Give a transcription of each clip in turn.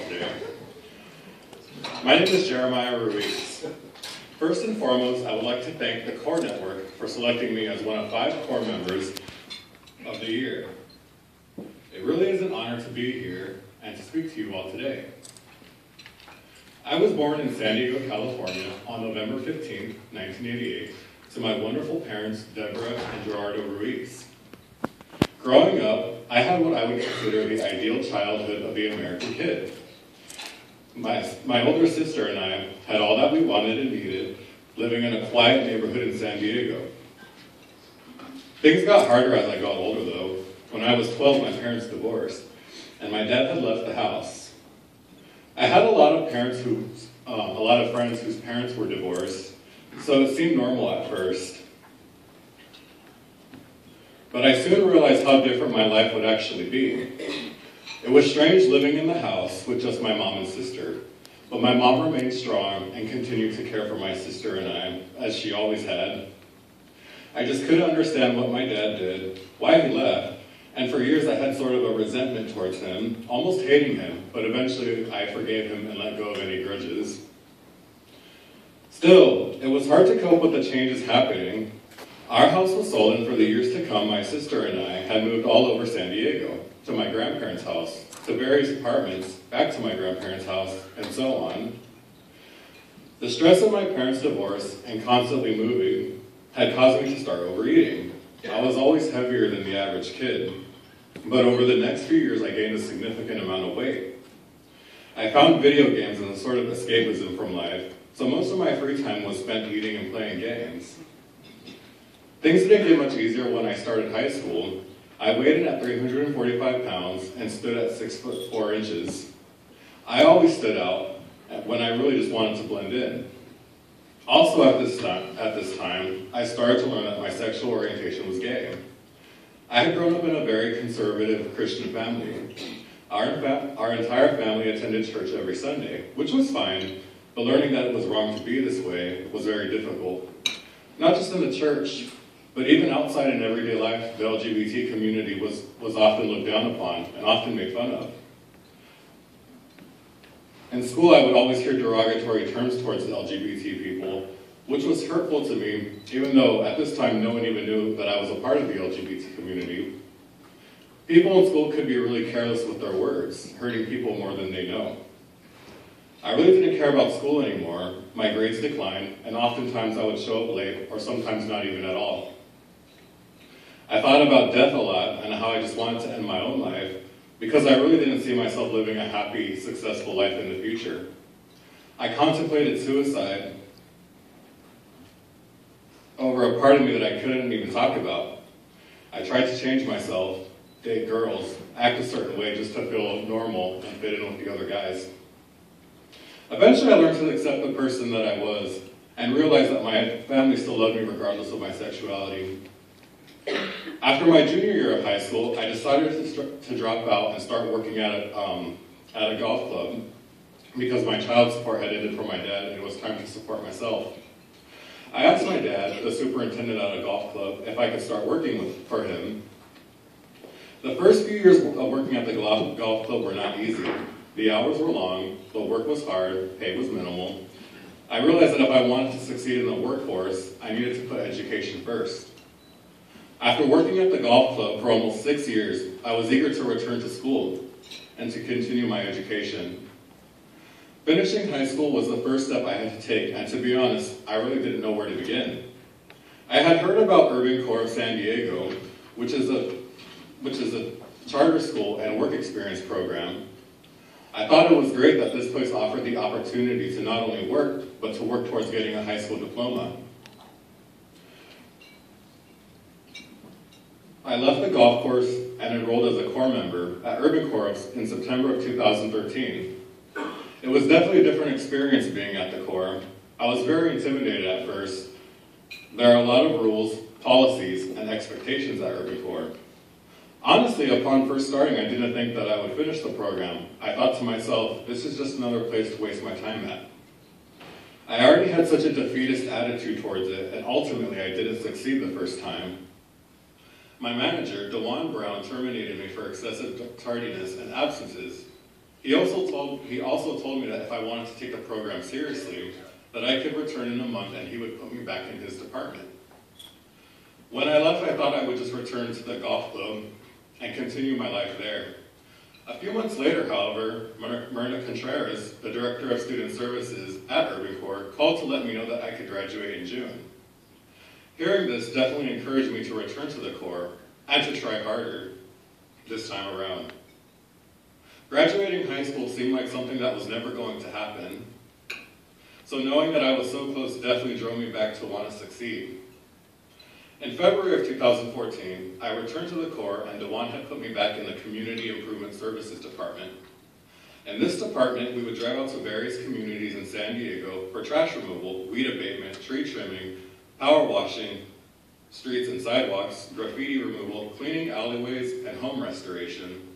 today. My name is Jeremiah Ruiz. First and foremost, I would like to thank the Core Network for selecting me as one of 5 core members of the year. It really is an honor to be here and to speak to you all today. I was born in San Diego, California on November 15, 1988, to my wonderful parents, Deborah and Gerardo Ruiz. Growing up, I had what I would consider the ideal childhood of the American kid. My older sister and I had all that we wanted and needed, living in a quiet neighborhood in San Diego. Things got harder as I got older, though. When I was 12, my parents divorced, and my dad had left the house. I had a lot of friends whose parents were divorced, so it seemed normal at first. But I soon realized how different my life would actually be. It was strange living in the house with just my mom and sister, but my mom remained strong and continued to care for my sister and I, as she always had. I just couldn't understand what my dad did, why he left, and for years I had sort of a resentment towards him, almost hating him, but eventually I forgave him and let go of any grudges. Still, it was hard to cope with the changes happening. Our house was sold, and for the years to come, my sister and I had moved all over San Diego, to my grandparents' house, to various apartments, back to my grandparents' house, and so on. The stress of my parents' divorce and constantly moving had caused me to start overeating. I was always heavier than the average kid, but over the next few years I gained a significant amount of weight. I found video games as a sort of escapism from life, so most of my free time was spent eating and playing games. Things didn't get much easier when I started high school. I weighed in at 345 pounds and stood at 6'4" inches. I always stood out when I really just wanted to blend in. Also at this time, I started to learn that my sexual orientation was gay. I had grown up in a very conservative Christian family. Our entire family attended church every Sunday, which was fine, but learning that it was wrong to be this way was very difficult. Not just in the church, but even outside in everyday life, the LGBT community was often looked down upon and often made fun of. In school, I would always hear derogatory terms towards the LGBT people, which was hurtful to me, even though at this time no one even knew that I was a part of the LGBT community. People in school could be really careless with their words, hurting people more than they know. I really didn't care about school anymore. My grades declined, and oftentimes I would show up late, or sometimes not even at all. I thought about death a lot and how I just wanted to end my own life because I really didn't see myself living a happy, successful life in the future. I contemplated suicide over a part of me that I couldn't even talk about. I tried to change myself, date girls, act a certain way just to feel normal and fit in with the other guys. Eventually I learned to accept the person that I was and realized that my family still loved me regardless of my sexuality. After my junior year of high school, I decided to drop out and start working at a golf club because my child support had ended for my dad and it was time to support myself. I asked my dad, the superintendent at a golf club, if I could start working for him. The first few years of working at the golf club were not easy. The hours were long, the work was hard, pay was minimal. I realized that if I wanted to succeed in the workforce, I needed to put education first. After working at the golf club for almost 6 years, I was eager to return to school and to continue my education. Finishing high school was the first step I had to take, and to be honest, I really didn't know where to begin. I had heard about Urban Corps of San Diego, which is a charter school and work experience program. I thought it was great that this place offered the opportunity to not only work, but to work towards getting a high school diploma. I left the golf course and enrolled as a Corps member at Urban Corps in September of 2013. It was definitely a different experience being at the Corps. I was very intimidated at first. There are a lot of rules, policies, and expectations at Urban Corps. Honestly, upon first starting, I didn't think that I would finish the program. I thought to myself, this is just another place to waste my time at. I already had such a defeatist attitude towards it, and ultimately I didn't succeed the first time. My manager, DeJuan Brown, terminated me for excessive tardiness and absences. He also told me that if I wanted to take the program seriously, that I could return in a month and he would put me back in his department. When I left, I thought I would just return to the golf club and continue my life there. A few months later, however, Myrna Contreras, the Director of Student Services at Urban Corps, called to let me know that I could graduate in June. Hearing this definitely encouraged me to return to the Corps and to try harder this time around. Graduating high school seemed like something that was never going to happen, so knowing that I was so close definitely drove me back to want to succeed. In February of 2014, I returned to the Corps and DeJuan had put me back in the Community Improvement Services Department. In this department, we would drive out to various communities in San Diego for trash removal, weed abatement, tree trimming, power washing, streets and sidewalks, graffiti removal, cleaning alleyways, and home restoration.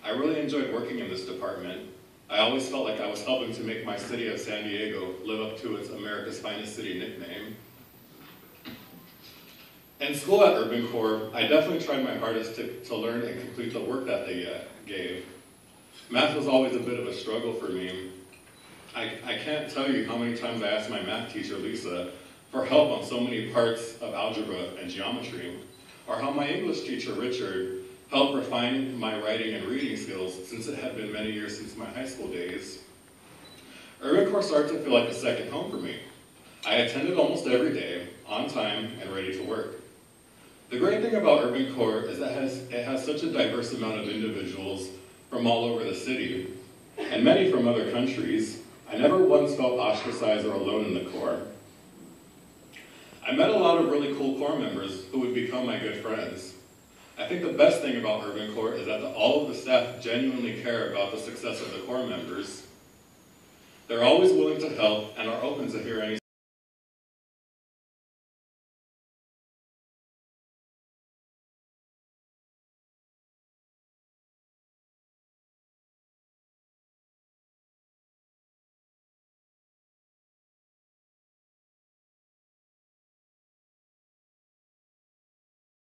I really enjoyed working in this department. I always felt like I was helping to make my city of San Diego live up to its America's Finest City nickname. In school at Urban Corps, I definitely tried my hardest to learn and complete the work that they gave. Math was always a bit of a struggle for me. I can't tell you how many times I asked my math teacher, Lisa, for help on so many parts of algebra and geometry, or how my English teacher, Richard, helped refine my writing and reading skills since it had been many years since my high school days. Urban Corps started to feel like a second home for me. I attended almost every day, on time and ready to work. The great thing about Urban Corps is that it has such a diverse amount of individuals from all over the city, and many from other countries. I never once felt ostracized or alone in the Corps. I met a lot of really cool Corps members who would become my good friends. I think the best thing about Urban Corps is that all of the staff genuinely care about the success of the Corps members. They're always willing to help and are open to hear any